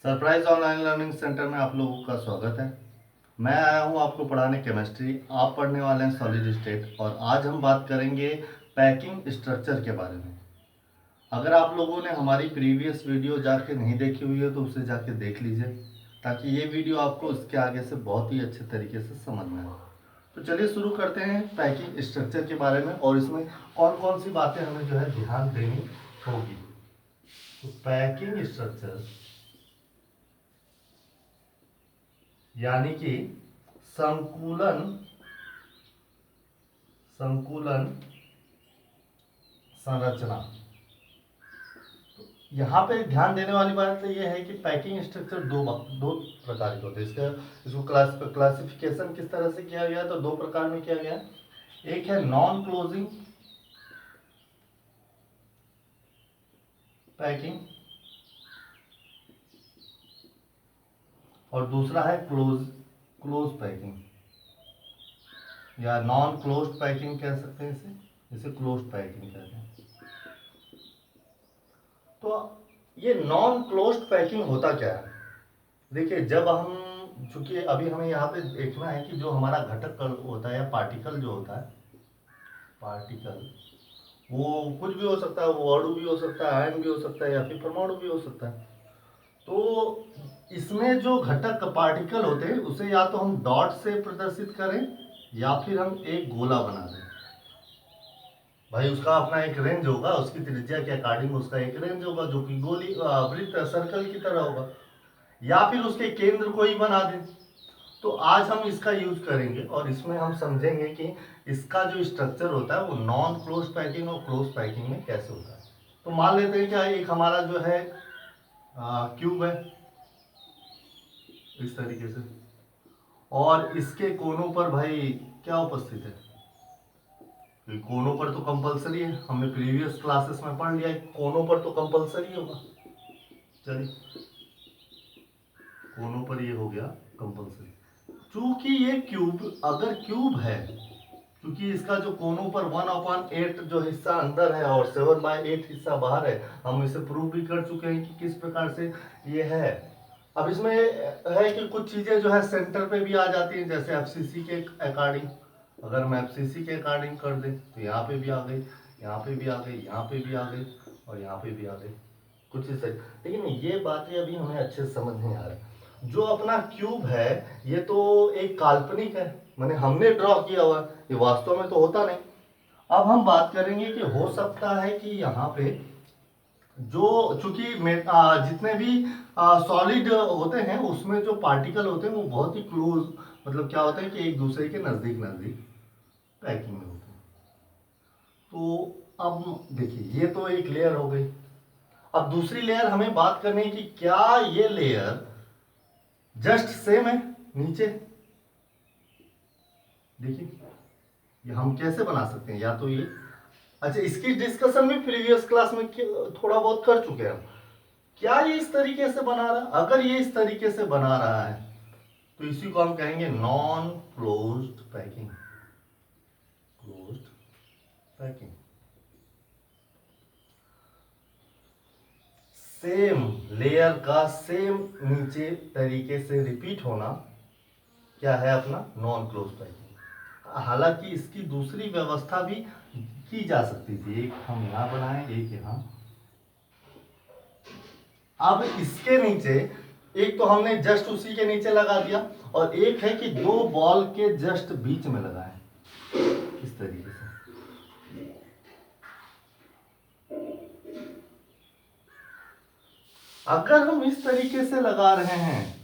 Surprise online learning centre में आप लोगों का स्वागत है। मैं आया हूं आपको पढ़ाने केमिस्ट्री। आप पढ़ने वाले हैं सॉलिड स्टेट और आज हम बात करेंगे पैकिंग स्ट्रक्चर के बारे में। अगर आप लोगों ने हमारी प्रीवियस वीडियो जाके नहीं देखी हुई है तो उसे जाके देख लीजिए ताकि ये वीडियो आपको इसके आगे से बहुत ही अच्छे तरीके से समझ में आए। तो चलिए शुरू करते हैं पैकिंग स्ट्रक्चर के बारे में और इसमें कौन कौन सी बातें हमें जो है ध्यान देनी होगी। तो पैकिंग स्ट्रक्चर यानी कि संकुलन संकुलन संरचना। यहाँ पे ध्यान देने वाली बात तो ये है कि पैकिंग स्ट्रक्चर दो प्रकार के होते हैं। इसको क्लासिफिकेशन किस तरह से किया गया तो दो प्रकार में किया गया। एक है नॉन क्लोजिंग पैकिंग और दूसरा है क्लोज पैकिंग या नॉन क्लोज्ड पैकिंग कह सकते हैं इसे क्लोज्ड पैकिंग कहते हैं। तो ये नॉन क्लोज्ड पैकिंग होता क्या है? देखिए, जब हम चूंकि अभी हमें यहाँ पे देखना है कि जो हमारा घटक होता है या पार्टिकल जो होता है, पार्टिकल वो कुछ भी हो सकता है, वो अणु भी हो सकता है, आयन भी हो सकता है या फिर परमाणु भी हो सकता है। तो इसमें जो घटक पार्टिकल होते हैं उसे या तो हम डॉट से प्रदर्शित करें या फिर हम एक गोला बना दें। भाई उसका अपना एक रेंज होगा, उसकी त्रिज्या के अकॉर्डिंग उसका एक रेंज होगा जो कि गोली वृत्त सर्कल की तरह होगा, या फिर उसके केंद्र को ही बना दें। तो आज हम इसका यूज करेंगे और इसमें हम समझेंगे कि इसका जो स्ट्रक्चर होता है वो नॉन क्लोज पैकिंग और क्लोज पैकिंग में कैसे होता है। तो मान लेते हैं क्या एक हमारा जो है क्यूब है इस तरीके से और इसके कोनों पर भाई क्या उपस्थित है? कोनों पर तो कंपलसरी है, हमने प्रीवियस क्लासेस में पढ़ लिया है कोनों पर तो कंपलसरी होगा। चलिए, कोनों पर ये हो गया कंपलसरी। चूंकि ये क्यूब अगर क्यूब है, क्योंकि इसका जो कोनों पर 1/8 जो हिस्सा अंदर है और 7/8 हिस्सा बाहर है, हम इसे प्रूव भी कर चुके हैं कि किस प्रकार से ये है। अब इसमें है कि कुछ चीजें जो है सेंटर पे भी आ जाती हैं, जैसे एफसीसी के अकॉर्डिंग। अगर हम एफसीसी के अकॉर्डिंग कर दें तो यहाँ पे भी आ गई, यहाँ पे भी आ गई, यहाँ पे भी आ गई और यहाँ पे भी आ गई कुछ इस। लेकिन ये बातें अभी हमें अच्छे से समझ नहीं आ रही। जो अपना क्यूब है ये तो एक काल्पनिक है, मैंने हमने ड्रॉ किया हुआ, ये वास्तव में तो होता नहीं। अब हम बात करेंगे कि हो सकता है कि यहाँ पे जो चूंकि जितने भी सॉलिड होते हैं उसमें जो पार्टिकल होते हैं वो बहुत ही क्लोज, मतलब क्या होता है कि एक दूसरे के नजदीक नजदीक पैकिंग में होते हैं। तो अब देखिए, ये तो एक लेयर हो गई। अब दूसरी लेयर हमें बात करनी है कि क्या ये लेयर जस्ट सेम है नीचे। देखिए, ये हम कैसे बना सकते हैं, या तो ये अच्छा, इसकी डिस्कशन भी प्रीवियस क्लास में थोड़ा बहुत कर चुके हैं। क्या ये इस तरीके से बना रहा है? अगर ये इस तरीके से बना रहा है तो इसी को हम कहेंगे non closed packing. Closed packing same layer का सेम नीचे तरीके से रिपीट होना क्या है अपना नॉन क्लोज पैकिंग। हालांकि इसकी दूसरी व्यवस्था भी की जा सकती थी, एक हम यहां बनाए एक यहां। अब इसके नीचे एक तो हमने जस्ट उसी के नीचे लगा दिया और एक है कि दो बॉल के जस्ट बीच में लगाए इस तरीके से। अगर हम इस तरीके से लगा रहे हैं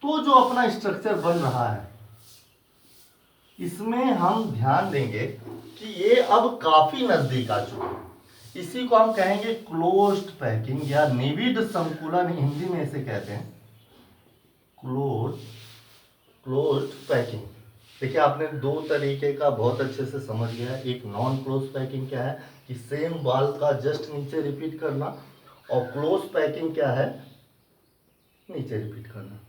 तो जो अपना स्ट्रक्चर बन रहा है इसमें हम ध्यान देंगे कि ये अब काफी नजदीक आ चुके हैं। इसी को हम कहेंगे क्लोज्ड पैकिंग या निविड संकुलन, हिंदी में इसे कहते हैं क्लोज्ड पैकिंग। देखिए, आपने दो तरीके का बहुत अच्छे से समझ गया है। एक नॉन क्लोज पैकिंग क्या है कि सेम बॉल का जस्ट नीचे रिपीट करना, और क्लोज पैकिंग क्या है नीचे रिपीट करना।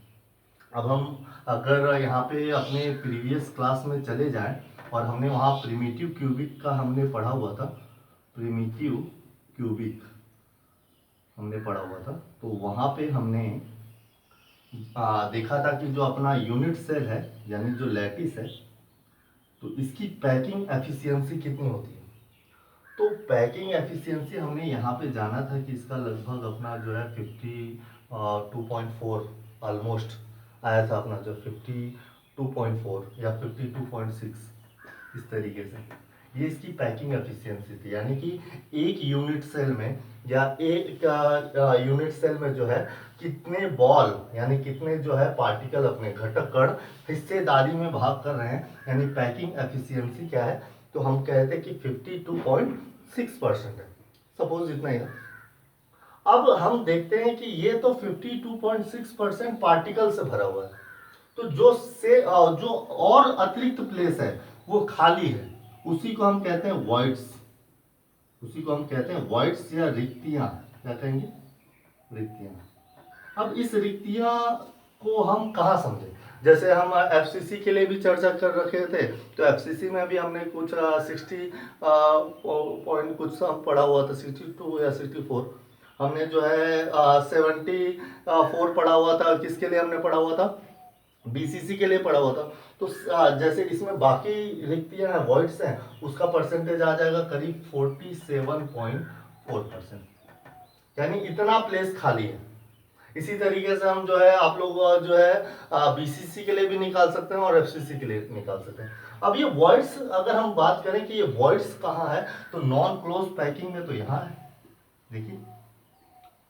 अब हम अगर यहाँ पे अपने प्रीवियस क्लास में चले जाएं और हमने वहाँ प्रिमिटिव क्यूबिक का हमने पढ़ा हुआ था। प्रिमिटिव क्यूबिक हमने पढ़ा हुआ था, तो वहाँ पे हमने देखा था कि जो अपना यूनिट सेल है यानी जो लैटिस है, तो इसकी पैकिंग एफिशिएंसी कितनी होती है। तो पैकिंग एफिशिएंसी हमने यहाँ पे जाना था कि इसका लगभग अपना जो है 52.4 ऑलमोस्ट आया था, अपना जो 52.4 या 52.6 इस तरीके से, ये इसकी पैकिंग एफिशिएंसी थी। यानी कि एक यूनिट सेल में या एक यूनिट सेल में जो है कितने बॉल यानी कितने जो है पार्टिकल अपने घटक कण हिस्सेदारी में भाग कर रहे हैं, यानी पैकिंग एफिशिएंसी क्या है, तो हम कहते हैं कि 52.6% है, सपोज इतना ही है। अब हम देखते हैं कि ये तो 52.6% पार्टिकल से भरा हुआ है, तो जो और अतिरिक्त प्लेस है वो खाली है, उसी को हम कहते हैं वॉइड्स, उसी को हम कहते हैं वॉइड्स या रिक्तियां। क्या कहेंगे? रिक्तियां। अब इस रिक्तियां को हम कहाँ समझे, जैसे हम एफसीसी के लिए भी चर्चा कर रखे थे, तो एफसीसी में भी हमने कुछ 60 पॉइंट कुछ हम पढ़ा हुआ था, 62 या 64 हमने जो है 74 पढ़ा हुआ था। किसके लिए हमने पढ़ा हुआ था? बीसीसी के लिए पढ़ा हुआ था। तो जैसे इसमें बाकी रिक्तियां हैं, वॉइड्स हैं, उसका परसेंटेज आ जाएगा करीब 47.4%, यानी इतना प्लेस खाली है। इसी तरीके से हम जो है आप लोग जो है बीसीसी के लिए भी निकाल सकते हैं और एफसीसी के लिए निकाल सकते हैं। अब ये वॉइड्स अगर हम बात करें कि ये वॉइड्स कहाँ है, तो नॉन क्लोज पैकिंग में तो यहाँ है, देखिए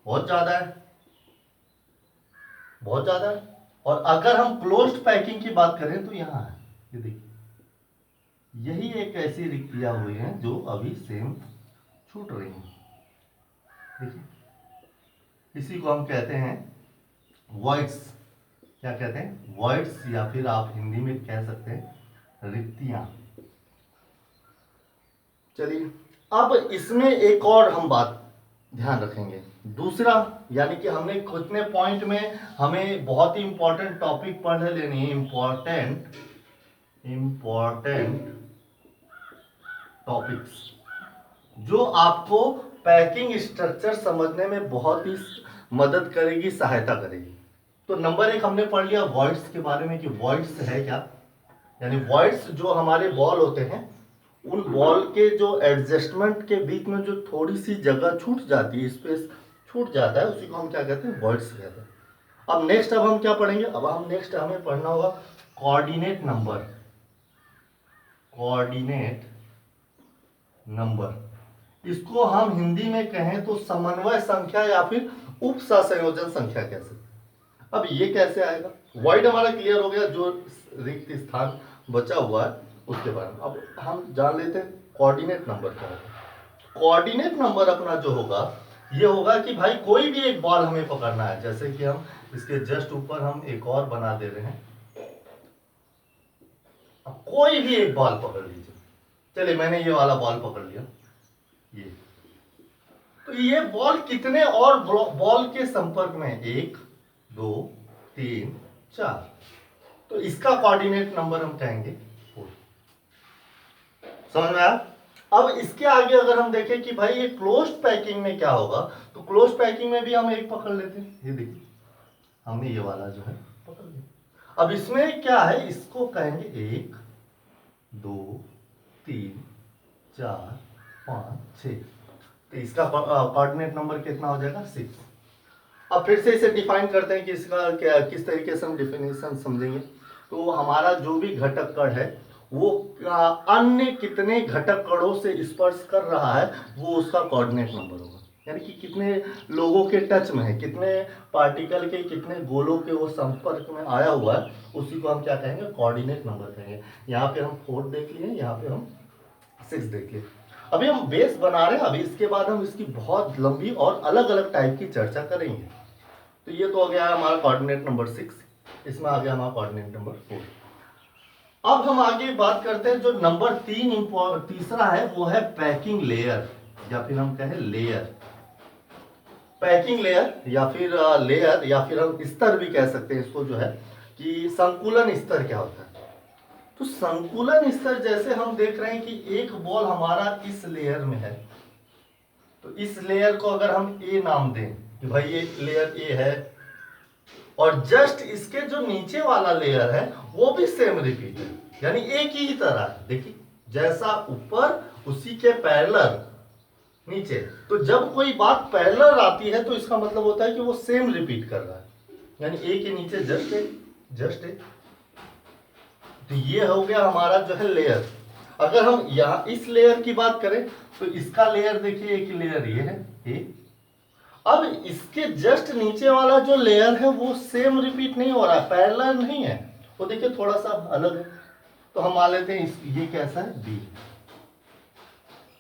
बहुत ज्यादा है, बहुत ज्यादा है। और अगर हम क्लोज्ड पैकिंग की बात करें तो यहाँ है, ये देखिए, यही एक ऐसी रिक्तियां हुई हैं जो अभी सेम छूट रही हैं, देखिए, इसी को हम कहते हैं वॉइड्स। क्या कहते हैं? वॉइड्स, या फिर आप हिंदी में कह सकते हैं रिक्तियां। चलिए, अब इसमें एक और हम बात ध्यान रखेंगे, दूसरा, यानी कि हमने कितने पॉइंट में हमें बहुत ही इंपॉर्टेंट टॉपिक पढ़ लेनी है, इंपॉर्टेंट टॉपिक्स जो आपको पैकिंग स्ट्रक्चर समझने में बहुत ही मदद करेगी, सहायता करेगी। तो नंबर 1 हमने पढ़ लिया वॉइड्स के बारे में कि वॉइड्स है क्या, यानी वॉइड्स जो हमारे बॉल होते हैं, उन बॉल के जो एडजस्टमेंट के बीच में जो थोड़ी सी जगह छूट जाती है, स्पेस छूट जाता है, उसी को हम क्या कहते हैं? वॉइड्स कहते हैं। अब नेक्स्ट हम क्या पढ़ेंगे? अब हम नेक्स्ट हमें पढ़ना होगा कोऑर्डिनेट नंबर। कोऑर्डिनेट नंबर, इसको हम हिंदी में कहें तो समन्वय संख्या या फिर उप सहसंयोजन संख्या कह सकते हैं। अब ये कैसे आएगा? वॉइड हमारा क्लियर हो गया, जो रिक्त स्थान बचा हुआ है उसके बारे में। अब हम जान लेते हैं कोऑर्डिनेट नंबर क्या होगा। कोऑर्डिनेट नंबर अपना जो होगा, ये होगा कि भाई कोई भी एक बॉल हमें पकड़ना है, जैसे कि हम इसके जस्ट ऊपर हम एक और बना दे रहे हैं, अब कोई भी एक बॉल पकड़ लीजिए। चलिए, मैंने ये वाला बॉल पकड़ लिया, ये, तो ये बॉल कितने और बॉल के संपर्क में? 1 2 3 4, तो इसका कोऑर्डिनेट नंबर हम कहेंगे 4। समझ में आया? अब इसके आगे अगर हम देखें कि भाई ये क्लोज्ड पैकिंग में क्या होगा, तो क्लोज्ड पैकिंग में भी हम एक पकड़ लेते हैं, ये देखिए हमने ये वाला जो है पकड़ लिया। अब इसमें क्या है, इसको कहेंगे 1 2 3 4 5 6, तो इसका कोऑर्डिनेट नंबर कितना हो जाएगा? 6। अब फिर से इसे डिफाइन करते हैं कि इसका क्या, किस तरीके से हम डिफिनेशन समझेंगे। तो हमारा जो भी घटक कण है वो अन्य कितने घटक कणों से स्पर्श कर रहा है, वो उसका कोऑर्डिनेट नंबर होगा। यानी कि कितने लोगों के टच में है, कितने पार्टिकल के, कितने गोलों के वो संपर्क में आया हुआ है, उसी को हम क्या कहेंगे? कोऑर्डिनेट नंबर कहेंगे। यहाँ पे हम 4 देख लिए, यहाँ पे हम 6 देख लिए। अभी हम बेस बना रहे हैं, अभी इसके बाद हम इसकी बहुत लंबी और अलग अलग टाइप की चर्चा करेंगे। तो ये तो हो गया हमारा कोऑर्डिनेट नंबर 6, इसमें आ गया हमारा कोऑर्डिनेट नंबर 4। अब हम आगे बात करते हैं, जो नंबर 3 तीसरा है वो है पैकिंग लेयर, या फिर हम कहें लेयर। पैकिंग लेयर या फिर लेयर, या फिर हम स्तर भी कह सकते हैं इसको, जो है कि संकुलन स्तर क्या होता है। तो संकुलन स्तर जैसे हम देख रहे हैं कि एक बॉल हमारा इस लेयर में है, तो इस लेयर को अगर हम ए नाम दें, कि भाई ये लेयर ए है, और जस्ट इसके जो नीचे वाला लेयर है वो भी सेम रिपीट है, यानी एक ही तरह है। देखिए जैसा ऊपर उसी के पैरेलल नीचे। तो जब कोई बात पैरेलल आती है तो इसका मतलब होता है कि वो सेम रिपीट कर रहा है, यानी ए के नीचे जस्ट एक। तो ये हो गया हमारा जो है लेयर। अगर हम यहाँ इस लेयर की बात करें तो इसका लेयर देखिए, एक लेयर ये है ए। अब इसके जस्ट नीचे वाला जो लेयर है वो सेम रिपीट नहीं हो रहा है, पैरेलल नहीं है, वो देखिए थोड़ा सा अलग है। तो हम मान लेते हैं ये कैसा है, बी।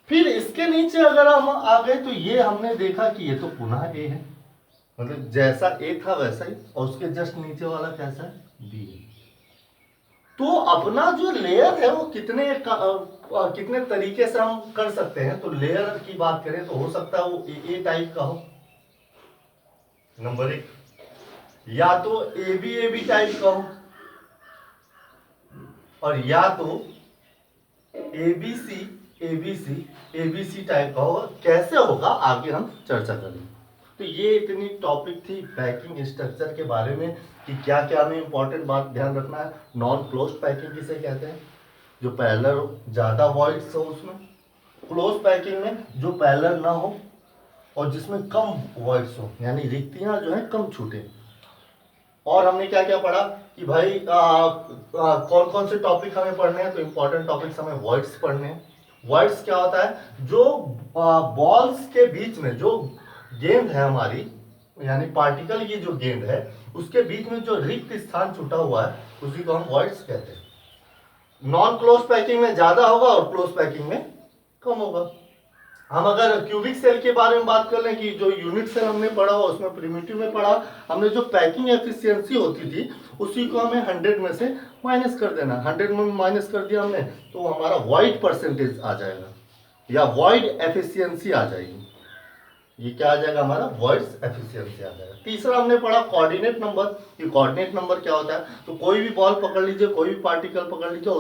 फिर इसके नीचे अगर हम आ गए तो ये हमने देखा कि ये तो पुनः ए है, मतलब जैसा ए था वैसा ही, और उसके जस्ट नीचे वाला कैसा है, बी है। तो अपना जो लेयर है वो कितने तरीके से हम कर सकते हैं। तो लेयर की बात करें तो हो सकता है वो ए टाइप का हो, नंबर एक, या तो ए बी टाइप का हो, और या तो एबीसी टाइप का होगा। कैसे होगा आगे हम चर्चा करेंगे। तो ये इतनी टॉपिक थी पैकिंग स्ट्रक्चर के बारे में कि क्या क्या हमें इंपॉर्टेंट बात ध्यान रखना है। नॉन क्लोज्ड पैकिंग किसे कहते हैं, जो पैरेलल हो, ज़्यादा वॉइड्स हो उसमें। क्लोज पैकिंग में जो पैरेलल ना हो और जिसमें कम वॉइड्स हो, यानी रिक्तियाँ जो है कम छूटे। और हमने क्या क्या पढ़ा कि भाई कौन कौन से टॉपिक हमें पढ़ने हैं। तो इंपॉर्टेंट टॉपिक्स हमें वॉइड्स पढ़ने हैं। वॉइड्स क्या होता है, जो बॉल्स के बीच में जो गेंद है हमारी, यानी पार्टिकल की जो गेंद है उसके बीच में जो रिक्त स्थान छूटा हुआ है उसी को हम वॉइड्स कहते हैं। नॉन क्लोज पैकिंग में ज्यादा होगा और क्लोज पैकिंग में कम होगा। हम अगर क्यूबिक सेल के बारे में बात कर लें कि जो यूनिट सेल हमने पढ़ा हो उसमें प्रिमिटिव में पढ़ा, हमने जो पैकिंग एफिशिएंसी होती थी उसी को हमें 100 में से माइनस कर देना। 100 में माइनस कर दिया हमने तो हमारा वॉइड परसेंटेज आ जाएगा या वॉइड एफिशिएंसी आ जाएगी। ये क्या आ जाएगा, हमारा वॉइड्स एफिशिएंसी आ जाएगा। तीसरा हमने पढ़ा कोऑर्डिनेट नंबर। ये कोऑर्डिनेट नंबर क्या होता है, तो कोई भी बॉल पकड़ लीजिए, कोई भी पार्टिकल पकड़ लीजिए,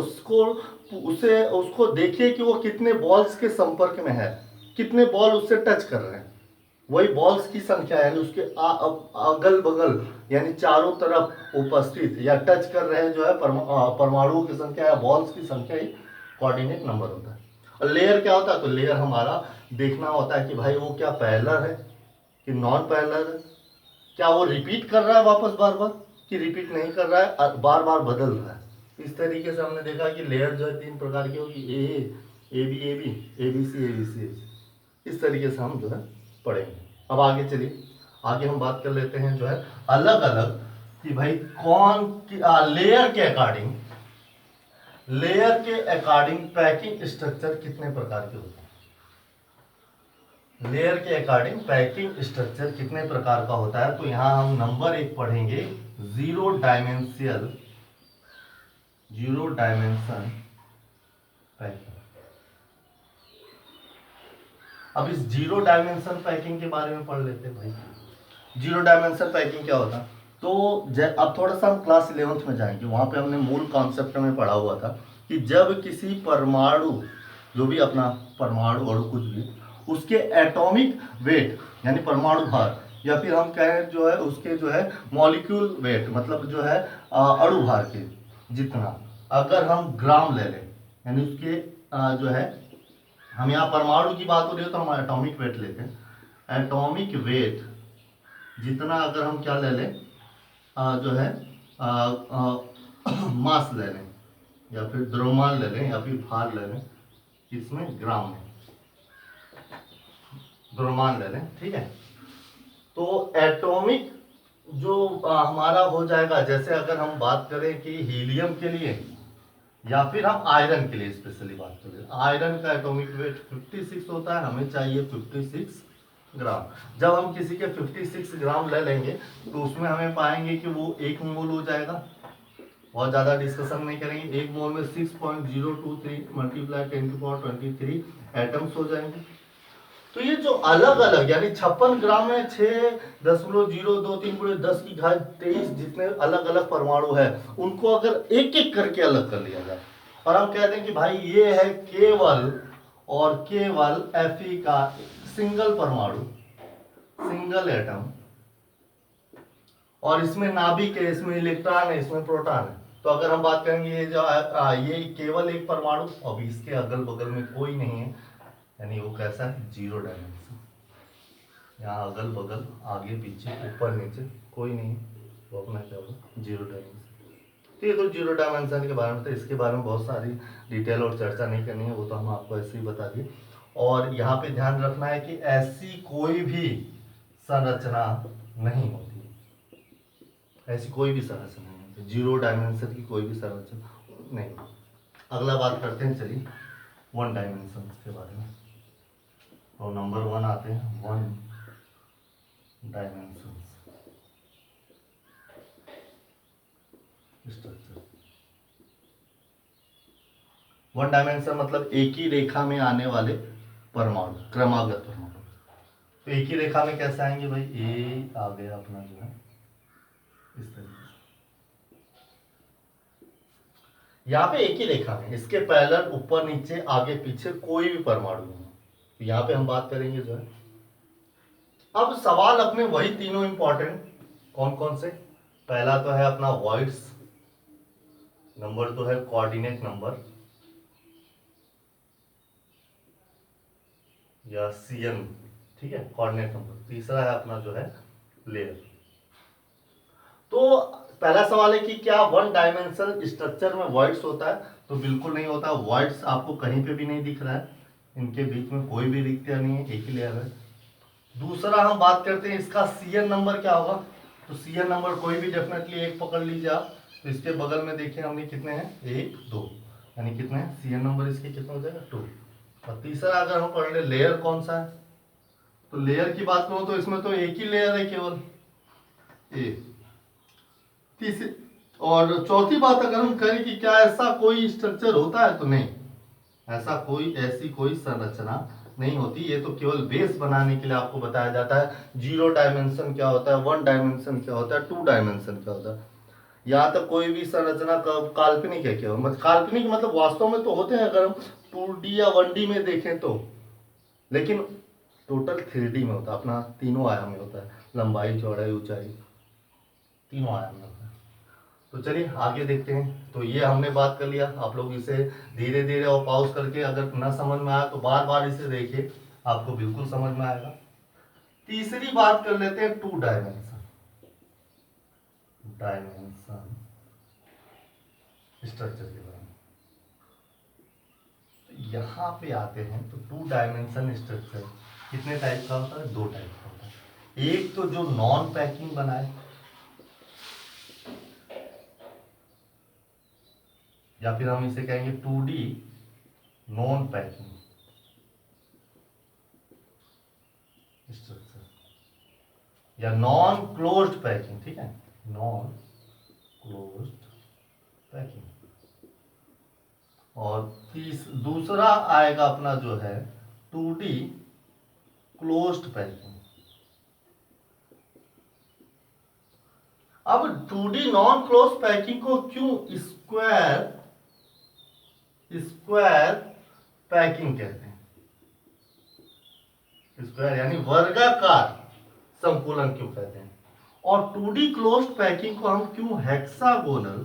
उसको देखिए कि वो कितने बॉल्स के संपर्क में है, कितने बॉल उससे टच कर रहे हैं, वही बॉल्स की संख्या यानी उसके अगल बगल यानी चारों तरफ उपस्थित या टच कर रहे हैं जो है परमाणुओं की संख्या या बॉल्स की संख्या ही कोऑर्डिनेट नंबर होता है। और लेयर क्या होता है, तो लेयर हमारा देखना होता है कि भाई वो क्या पैरेलल है कि नॉन पैरेलल है, क्या वो रिपीट कर रहा है वापस बार बार कि रिपीट नहीं कर रहा है, बार बार बदल रहा है। इस तरीके से हमने देखा कि लेयर जो है 3 प्रकार की होगी, ए बी एबीसी। इस तरीके से हम जो है पढ़ेंगे। अब आगे चलिए, आगे हम बात कर लेते हैं जो है अलग अलग कि भाई कौन की लेयर के अकॉर्डिंग पैकिंग स्ट्रक्चर कितने प्रकार के होते हैं। लेयर के अकॉर्डिंग पैकिंग स्ट्रक्चर कितने प्रकार का होता है। तो यहां हम नंबर 1 पढ़ेंगे जीरो डायमेंशन पैकिंग। अब इस जीरो डायमेंशन पैकिंग के बारे में पढ़ लेते हैं भाई। जीरो डायमेंशन पैकिंग क्या होता है, तो अब थोड़ा सा हम क्लास 11th में जाएंगे, वहां पे हमने मूल कॉन्सेप्ट में पढ़ा हुआ था कि जब किसी परमाणु, जो भी अपना परमाणु अणु कुछ भी, उसके एटॉमिक वेट यानी परमाणु भार, या फिर हम कहें जो है उसके जो है मॉलिक्यूल वेट, मतलब जो है अणु भार के जितना, अगर हम ग्राम ले लें यानी उसके जो है, हम यहाँ परमाणु की बात हो रही है तो हम एटॉमिक वेट लेते हैं। एटॉमिक वेट जितना अगर हम क्या ले लें जो है मास ले लें या फिर द्रव्यमान ले लें या फिर भार ले लें, इसमें ग्राम में द्रव्यमान ले लें, ठीक है। तो एटॉमिक जो हमारा हो जाएगा, जैसे अगर हम बात करें कि हीलियम के लिए या फिर हम आयरन के लिए स्पेशली बात करें, आयरन का एटॉमिक वेट 56 होता है, हमें चाहिए 56 ग्राम। जब हम किसी के 56 ग्राम ले लेंगे तो उसमें हमें पाएंगे कि वो 1 मोल हो जाएगा। बहुत ज़्यादा डिस्कशन नहीं करेंगे। 1 मोल में 6.023 मल्टीप्लाई 10⁻23 एटम्स हो जाएंगे। तो ये जो अलग अलग यानी 56 ग्राम में 6.023 जितने अलग अलग परमाणु है, उनको अगर एक एक करके अलग कर लिया जाए और हम कहते हैं कि भाई ये है केवल और केवल Fe का सिंगल परमाणु, सिंगल एटम, और इसमें नाभिक है, इसमें इलेक्ट्रॉन है, इसमें प्रोटॉन है। तो अगर हम बात करेंगे ये जो ये केवल एक परमाणु, अब इसके अगल बगल में कोई नहीं है, यानी वो कैसा है, जीरो डायमेंशन। यहाँ अगल बगल आगे पीछे ऊपर नीचे कोई नहीं है, तो अपना क्या होगा, जीरो डायमेंशन। तो ये तो जीरो डायमेंशन के बारे में, तो इसके बारे में बहुत सारी डिटेल और चर्चा नहीं करनी है, वो तो हम आपको ऐसे ही बता दिए। और यहाँ पे ध्यान रखना है कि ऐसी कोई भी संरचना नहीं होती, ऐसी कोई भी संरचना नहीं होती, जीरो डायमेंशन की कोई भी संरचना नहीं। अगला बात करते हैं, चलिए वन डायमेंशन के बारे में। तो नंबर 1 आते हैं one dimension structure. One dimension मतलब एक ही रेखा में आने वाले परमाणु, क्रमागत परमाणु। तो एक ही रेखा में कैसे आएंगे भाई, ए आ गया अपना जो है इस तरीके से, यहाँ पे एक ही रेखा में, इसके पैरेलल ऊपर नीचे आगे पीछे कोई भी परमाणु नहीं। तो यहाँ पे हम बात करेंगे जो है, अब सवाल अपने वही तीनों इंपॉर्टेंट, कौन कौन से, पहला तो है अपना वॉइड्स, नंबर 2 है कोऑर्डिनेट नंबर या सीएन, ठीक है, कोऑर्डिनेट नंबर। तीसरा है अपना जो है लेयर। तो पहला सवाल है कि क्या वन डायमेंशनल स्ट्रक्चर में वॉइड्स होता है, तो बिल्कुल नहीं होता। वॉइड्स आपको कहीं पे भी नहीं दिख रहा है, इनके बीच में कोई भी रिक्तियां नहीं है, एक ही लेयर है। दूसरा हम बात करते हैं इसका सीएन नंबर क्या होगा, तो सीएन नंबर कोई भी डेफिनेटली एक पकड़ लीजिए आप। तो इसके बगल में देखिए हमने कितने हैं, 1 2, यानी कितने हैं, सीएन नंबर इसके कितना हो जाएगा, 2। और तीसरा अगर हम पढ़ ले लेयर कौन सा है, तो लेयर की बात करूं तो इसमें तो एक ही लेयर है केवल, ए। तीसरी और चौथी बात अगर हम करें कि क्या ऐसा कोई स्ट्रक्चर होता है, तो नहीं, ऐसा कोई, ऐसी कोई संरचना नहीं होती। ये तो केवल बेस बनाने के लिए आपको बताया जाता है जीरो डायमेंशन क्या होता है, वन डायमेंशन क्या होता है, टू डायमेंशन क्या होता है। यहाँ तक कोई भी संरचना काल्पनिक है केवल, मतलब काल्पनिक मतलब वास्तव में तो होते हैं अगर हम 2D या 1D में देखें तो, लेकिन टोटल 3D में होता है, अपना तीनों आयाम में होता है, लंबाई चौड़ाई ऊंचाई तीनों आयाम में होता है। तो चलिए आगे देखते हैं। तो ये हमने बात कर लिया, आप लोग इसे धीरे धीरे और पॉज करके, अगर ना समझ में आया तो बार बार इसे देखिए, आपको बिल्कुल समझ में आएगा। तीसरी बात कर लेते हैं टू डायमेंशन स्ट्रक्चर के बारे में। तो यहाँ पे आते हैं तो टू डायमेंशन स्ट्रक्चर कितने टाइप का होता है, 2 टाइप का होता है। एक तो जो नॉन पैकिंग बनाए, या फिर हम इसे कहेंगे 2D नॉन पैकिंग स्ट्रक्चर, या नॉन क्लोज्ड पैकिंग, ठीक है, नॉन क्लोज्ड पैकिंग। और दूसरा आएगा अपना जो है 2D क्लोज्ड पैकिंग। अब 2D नॉन क्लोज्ड पैकिंग को क्यों स्क्वायर पैकिंग कहते हैं, स्क्वायर यानी वर्गाकार संकुलन क्यों कहते हैं, और 2D क्लोज्ड पैकिंग को हम क्यों हेक्सागोनल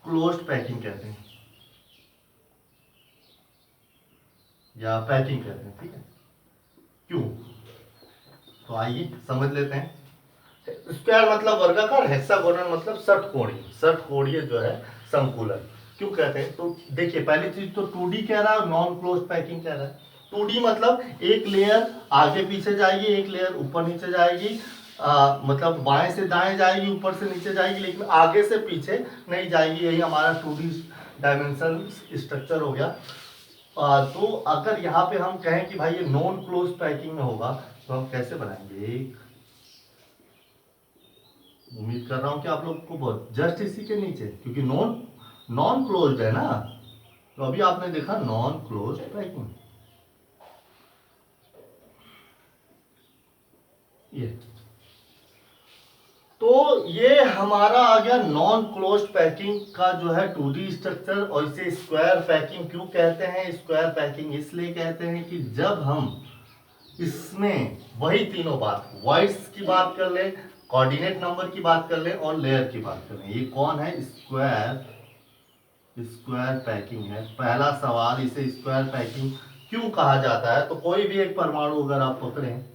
क्लोज्ड पैकिंग कहते हैं या पैकिंग कहते हैं, ठीक है, क्यों, तो आइए समझ लेते हैं। स्क्वायर मतलब वर्गाकार, हेक्सागोनल मतलब षटकोणीय जो है संकुलन क्यों कहते हैं। तो देखिए पहली चीज तो 2D कह रहा है और नॉन क्लोज्ड पैकिंग कह रहा है। 2D मतलब एक लेयर आगे पीछे जाएगी, एक लेयर ऊपर नीचे जाएगी, मतलब बाएं से दाएं जाएगी, ऊपर से नीचे जाएगी, लेकिन आगे से पीछे नहीं जाएगी। यही हमारा 2D डायमेंशन स्ट्रक्चर हो गया। तो अगर यहाँ पे हम कहें कि भाई ये नॉन क्लोज पैकिंग में होगा, तो हम कैसे बनाएंगे, उम्मीद कर रहा हूं कि आप लोग को बहुत जस्ट इसी के नीचे, क्योंकि नॉन क्लोज्ड है ना, तो अभी आपने देखा नॉन क्लोज्ड पैकिंग, ये। तो तो ये हमारा आ गया नॉन क्लोज्ड पैकिंग का जो है 2D स्ट्रक्चर। और इसे स्क्वायर पैकिंग क्यों कहते हैं? स्क्वायर पैकिंग इसलिए कहते हैं कि जब हम इसमें वही तीनों बात, वॉइड्स की बात कर ले, कोऑर्डिनेट नंबर की बात कर ले और लेयर की बात कर ले। ये कौन है? स्क्वायर पैकिंग है। पहला सवाल, इसे स्क्वायर पैकिंग क्यों कहा जाता है? तो कोई भी एक परमाणु अगर आप पकड़ें,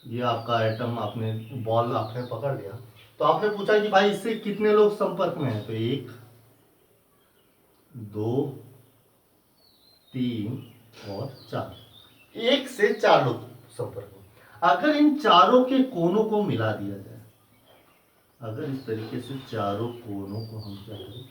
ये आपका एटम, आपने बॉल आपने पकड़ लिया, तो आपने पूछा कि भाई इससे कितने लोग संपर्क में हैं? तो 1 2 3 और 4, 1 से 4 लोग संपर्क में। अगर इन चारों के कोनों को मिला दिया जाए, अगर इस तरीके से चारों कोनों को हम क्या करें,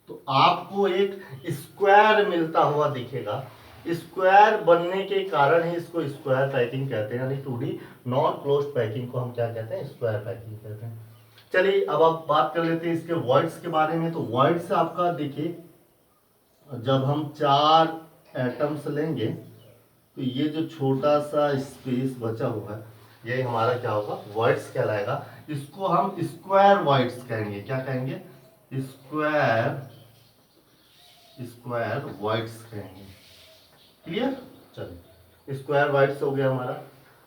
तो आपको एक स्क्वायर मिलता हुआ दिखेगा। स्क्वायर बनने के कारण ही इसको स्क्वायर पैकिंग कहते हैं, यानी 2D नॉन क्लोज्ड पैकिंग को हम क्या कहते हैं? स्क्वायर पैकिंग कहते हैं। चलिए अब आप बात कर लेते हैं इसके वॉइड्स के बारे में। तो वॉइड्स आपका देखिए, जब हम 4 एटम्स लेंगे तो ये जो छोटा सा स्पेस बचा हुआ है, ये हमारा क्या होगा? वॉइड्स कहलाएगा। इसको हम स्क्वायर वॉइड्स कहेंगे। क्या कहेंगे? स्क्वायर वॉइड्स कहेंगे। क्लियर? चलिए, स्क्वायर वॉइड्स हो गया हमारा।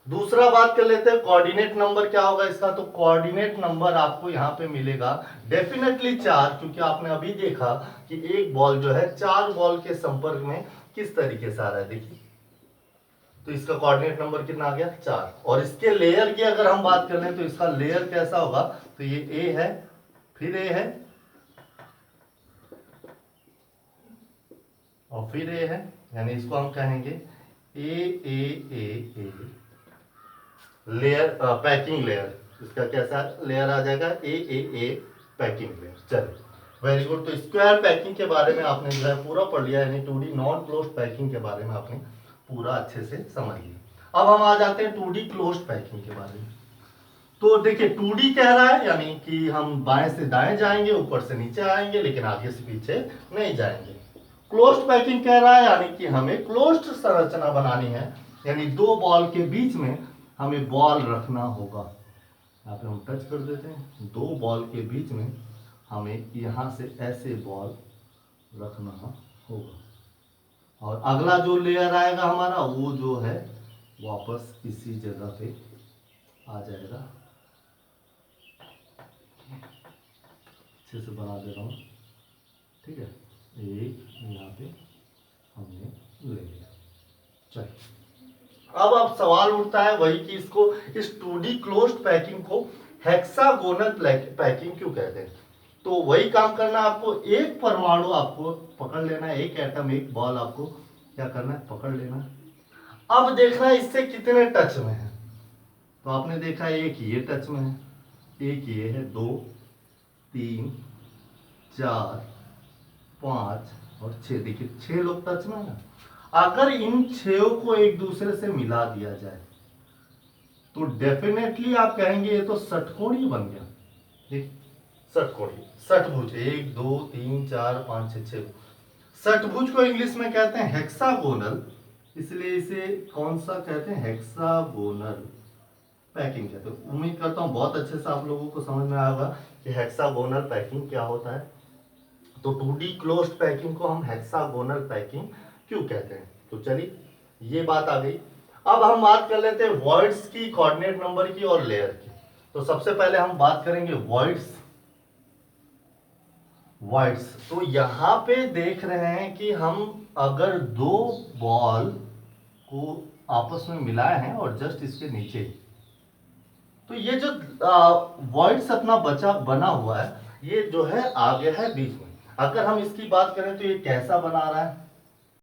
दूसरा बात कर लेते हैं कोऑर्डिनेट नंबर क्या होगा इसका। तो कोऑर्डिनेट नंबर आपको यहाँ पे मिलेगा डेफिनेटली 4, क्योंकि आपने अभी देखा कि एक बॉल जो है 4 बॉल के संपर्क में किस तरीके से आ रहा है। देखिए, तो इसका कोऑर्डिनेट नंबर कितना आ गया? 4। और इसके लेयर की अगर हम बात कर लें तो इसका लेयर कैसा होगा? तो ये A है, फिर A है और फिर A है, यानी इसको हम कहेंगे ए लेयर, पैकिंग लेयर। इसका कैसा लेयर आ जाएगा? ए पैकिंग लेयर। चलिए, वेरी गुड। तो स्क्वायर पैकिंग के बारे में आपने जो है पूरा पढ़ लिया, यानी 2D नॉन क्लोज्ड पैकिंग के बारे में आपने पूरा अच्छे से समझ लिया। अब हम आ जाते हैं 2D क्लोज्ड पैकिंग के बारे में। तो देखिए, 2D कह रहा है यानी कि हम बाएं से दाएं जाएंगे, ऊपर से नीचे आएंगे, लेकिन आगे से पीछे नहीं जाएंगे। क्लोज्ड पैकिंग कह रहा है यानी कि हमें क्लोज्ड संरचना बनानी है, यानी 2 बॉल के बीच में हमें बॉल रखना होगा। यहाँ पे हम टच कर देते हैं, 2 बॉल के बीच में हमें यहाँ से ऐसे बॉल रखना होगा। और अगला जो लेयर आएगा हमारा, वो जो है वापस इसी जगह पे आ जाएगा। अच्छे से बना दे रहा हूँ, ठीक है। एक यहाँ पे हमने ले लिया। चलिए, अब सवाल उठता है वही कि इसको, इस 2D क्लोज्ड पैकिंग को हेक्सागोनल पैकिंग क्यों कहते हैं। तो वही काम करना है आपको, एक परमाणु आपको पकड़ लेना है, एक एटम, एक बॉल आपको क्या करना है? पकड़ लेना है। अब देखना है इससे कितने टच में है। तो आपने देखा एक ये टच में है, एक ये है, 2 3 4 5 और 6। देखिए, 6 लोग टच में है ना। अगर इन 6 को एक दूसरे से मिला दिया जाए तो डेफिनेटली आप कहेंगे ये तो षटकोणीय बन गया। ठीक, षटकोणीय, षटभुज, 1 2 3 4 5 6 6। षटभुज को इंग्लिश में कहते हैं हेक्सागोनल, इसलिए इसे कौन सा कहते हैं? हेक्सागोनल पैकिंग कहते हैं। उम्मीद करता हूँ बहुत अच्छे से आप लोगों को समझ में आएगा कि हेक्सागोनल पैकिंग क्या होता है। तो 2D क्लोज्ड पैकिंग को हम हेक्सागोनल पैकिंग क्यों कहते हैं। तो चलिए, ये बात आ गई। अब हम बात कर लेते हैं वॉइड्स की, कोऑर्डिनेट नंबर की और लेयर की। तो सबसे पहले हम बात करेंगे वॉइड्स। तो यहां पे देख रहे हैं कि हम अगर 2 बॉल को आपस में मिलाए हैं और जस्ट इसके नीचे, तो ये जो वॉइड्स अपना बना हुआ है, ये जो है आगे है बीच में। अगर हम इसकी बात करें तो ये कैसा बना रहा है?